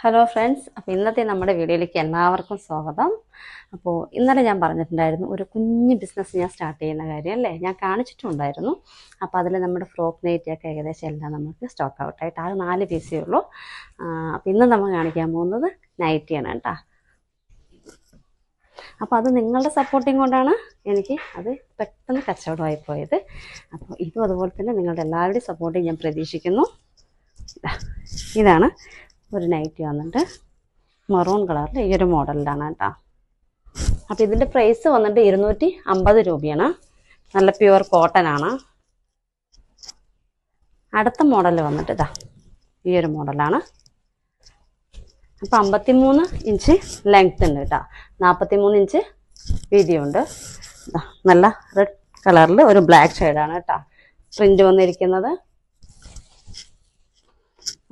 Hello friends, അപ്പോൾ ഇന്നത്തെ നമ്മുടെ വീഡിയോയിലേക്ക് എല്ലാവർക്കും സ്വാഗതം. അപ്പോൾ ഇന്നലെ ഞാൻ പറഞ്ഞിട്ടുണ്ടായിരുന്നു ഒരു കുഞ്ഞ് ബിസിനസ് ഞാൻ സ്റ്റാർട്ട് ചെയ്യുന്ന കാര്യം അല്ലേ, ഞാൻ കാണിച്ചിട്ടുണ്ടായിരുന്നു. അപ്പോൾ അതിൽ നമ്മുടെ ഫ്രോക്ക് നൈറ്റിയൊക്കെ ഏകദേശം എല്ലാം നമുക്ക് സ്റ്റോക്ക് ഔട്ടായിട്ട് ആ 4 പീസേ ഉള്ളൂ. അപ്പോൾ ഇന്ന് നമ്മൾ കാണിക്കാൻ പോകുന്നത് നൈറ്റിയാണ് കേട്ടോ. അപ്പോൾ അത് നിങ്ങളുടെ സപ്പോർട്ടിങ് കൊണ്ടാണ് എനിക്ക് അത് പെട്ടെന്ന് കച്ചവടമായി പോയത്. അപ്പോൾ ഇതും അതുപോലെ തന്നെ നിങ്ങളുടെ എല്ലാവരുടെയും സപ്പോർട്ടിങ് ഞാൻ പ്രതീക്ഷിക്കുന്നു. ഇതാണ് ഒരു നൈറ്റി വന്നിട്ട് മെറൂൺ കളറിൽ ഈ ഒരു മോഡലിലാണ് കേട്ടോ. അപ്പോൾ ഇതിൻ്റെ പ്രൈസ് വന്നിട്ട് 250 രൂപയാണ്. നല്ല പ്യുവർ കോട്ടൺ ആണ്. അടുത്ത മോഡൽ വന്നിട്ട് ഇതാ ഈ ഒരു മോഡലാണ്. അപ്പോൾ 53 ഇഞ്ച് ലെങ്ത് ഉണ്ട് കേട്ടോ, 43 ഇഞ്ച് വീതിയുണ്ട്. നല്ല റെഡ് കളറിൽ ഒരു ബ്ലാക്ക് ഷെയ്ഡാണ് കേട്ടോ പ്രിന്റ് വന്നിരിക്കുന്നത്.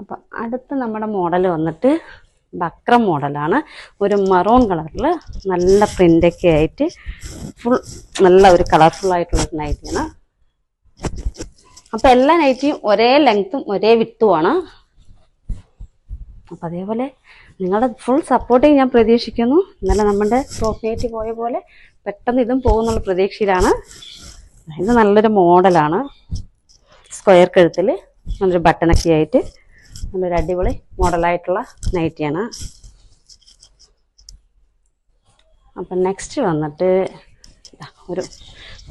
അപ്പം അടുത്ത നമ്മുടെ മോഡൽ വന്നിട്ട് ബക്രം മോഡലാണ്. ഒരു മറൂൺ കളറിൽ നല്ല പ്രിൻ്റൊക്കെ ആയിട്ട് ഫുൾ നല്ല ഒരു കളർഫുള്ളായിട്ടുള്ളൊരു നൈറ്റിയാണ്. അപ്പം എല്ലാ നൈറ്റിയും ഒരേ ലെങ്ത്തും ഒരേ വിത്തുമാണ്. അപ്പം അതേപോലെ നിങ്ങളുടെ ഫുൾ സപ്പോർട്ടിങ് ഞാൻ പ്രതീക്ഷിക്കുന്നു. ഇന്നലെ നമ്മുടെ ഫ്രോക്ക് നൈറ്റി പോയ പോലെ പെട്ടെന്ന് ഇതും പോകുന്നുള്ള പ്രതീക്ഷയിലാണ്. ഇത് നല്ലൊരു മോഡലാണ്. സ്ക്വയർ കഴുത്തിൽ നല്ലൊരു ബട്ടണൊക്കെ ആയിട്ട് നല്ലൊരു അടിപൊളി മോഡലായിട്ടുള്ള നൈറ്റിയാണ്. അപ്പം നെക്സ്റ്റ് വന്നിട്ട് ഒരു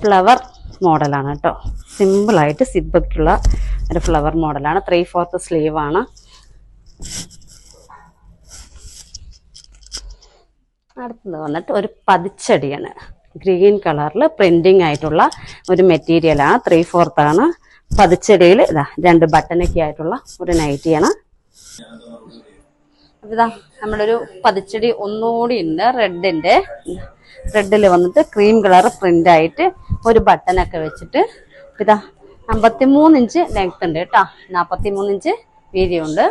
ഫ്ലവർ മോഡലാണ് കേട്ടോ. സിമ്പിളായിട്ട് സിബൊക്കെയുള്ള ഒരു ഫ്ലവർ മോഡലാണ്. 3/4 സ്ലീവാണ്. അടുത്തത് വന്നിട്ട് ഒരു പതിച്ചടിയാണ്. ഗ്രീൻ കളറിൽ പ്രിൻറ്റിങ് ആയിട്ടുള്ള ഒരു മെറ്റീരിയലാണ്. 3/4 ആണ്. പതിച്ചടിയിൽ ഇതാ 2 ബട്ടനൊക്കെ ആയിട്ടുള്ള ഒരു നൈറ്റിയാണ്. അപ്പോൾ ഇതാ നമ്മളൊരു പതിച്ചടി ഒന്നുകൂടി ഉണ്ട്. റെഡിൽ വന്നിട്ട് ക്രീം കളർ പ്രിന്റ് ആയിട്ട് ഒരു ബട്ടനൊക്കെ വെച്ചിട്ട് ഇതാ 53 ഇഞ്ച് ലെങ്ത് ഉണ്ട് കേട്ടോ, 43 ഇഞ്ച് വീതിയുണ്ട്.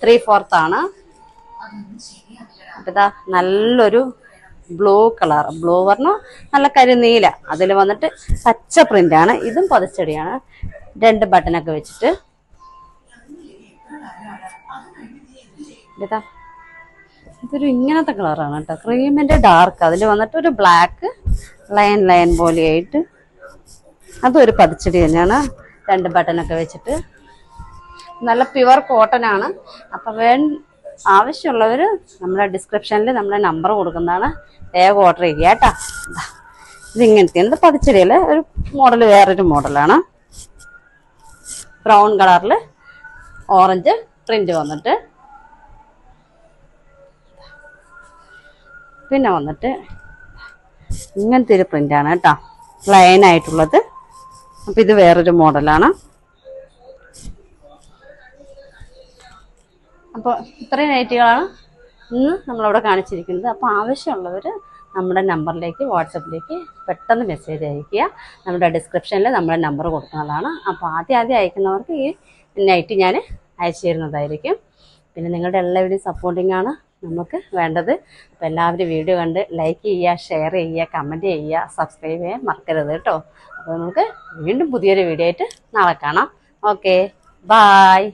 3/4 ആണ്. അപ്പോൾ ഇതാ നല്ലൊരു ബ്ലൂ പറഞ്ഞാൽ നല്ല കരിനീല, അതിൽ വന്നിട്ട് പച്ച പ്രിന്റാണ്. ഇതും പതിച്ചടിയാണ്. 2 ബട്ടനൊക്കെ വെച്ചിട്ട് ഇതൊരു ഇങ്ങനത്തെ കളറാണ് കേട്ടോ, ക്രീമിന്റെ ഡാർക്ക്. അതിൽ വന്നിട്ട് ഒരു ബ്ലാക്ക് ലൈൻ പോലെയായിട്ട് അതും ഒരു പതിച്ചടി തന്നെയാണ്. 2 ബട്ടനൊക്കെ വെച്ചിട്ട് നല്ല പ്യുവർ കോട്ടൺ ആണ്. അപ്പം ആവശ്യമുള്ളവർ നമ്മുടെ ഡിസ്ക്രിപ്ഷനിൽ നമ്മുടെ നമ്പർ കൊടുക്കുന്നതാണ്, വേഗം ഓർഡർ ചെയ്യുക കേട്ടോ. ഇതിങ്ങനത്തെ എന്ത് പതിച്ചടിയല്ല, ഒരു മോഡൽ വേറൊരു മോഡലാണ്. ബ്രൗൺ കളറിൽ ഓറഞ്ച് പ്രിന്റ് വന്നിട്ട് പിന്നെ വന്നിട്ട് ഇങ്ങനത്തെ ഒരു പ്രിന്റാണ് കേട്ടോ, ലൈൻ ആയിട്ടുള്ളത്. അപ്പം ഇത് വേറൊരു മോഡലാണ്. അപ്പോൾ ഇത്രയും നൈറ്റികളാണ് ഇന്ന് നമ്മളവിടെ കാണിച്ചിരിക്കുന്നത്. അപ്പോൾ ആവശ്യമുള്ളവർ നമ്മുടെ നമ്പറിലേക്ക് വാട്സപ്പിലേക്ക് പെട്ടെന്ന് മെസ്സേജ് അയയ്ക്കുക. നമ്മുടെ ഡിസ്ക്രിപ്ഷനിൽ നമ്മുടെ നമ്പർ കൊടുക്കുന്നതാണ്. അപ്പോൾ ആദ്യം അയക്കുന്നവർക്ക് ഈ നൈറ്റ് ഞാൻ അയച്ചു തരുന്നതായിരിക്കും. പിന്നെ നിങ്ങളുടെ എല്ലാവരുടെയും സപ്പോർട്ടിംഗ് ആണ് നമുക്ക് വേണ്ടത്. അപ്പോൾ എല്ലാവരും വീഡിയോ കണ്ട് ലൈക്ക് ചെയ്യുക, ഷെയർ ചെയ്യുക, കമൻറ്റ് ചെയ്യുക, സബ്സ്ക്രൈബ് ചെയ്യാൻ മറക്കരുത് കേട്ടോ. അപ്പോൾ നമുക്ക് വീണ്ടും പുതിയൊരു വീഡിയോ ആയിട്ട് നാളെ കാണാം. Okay, bye.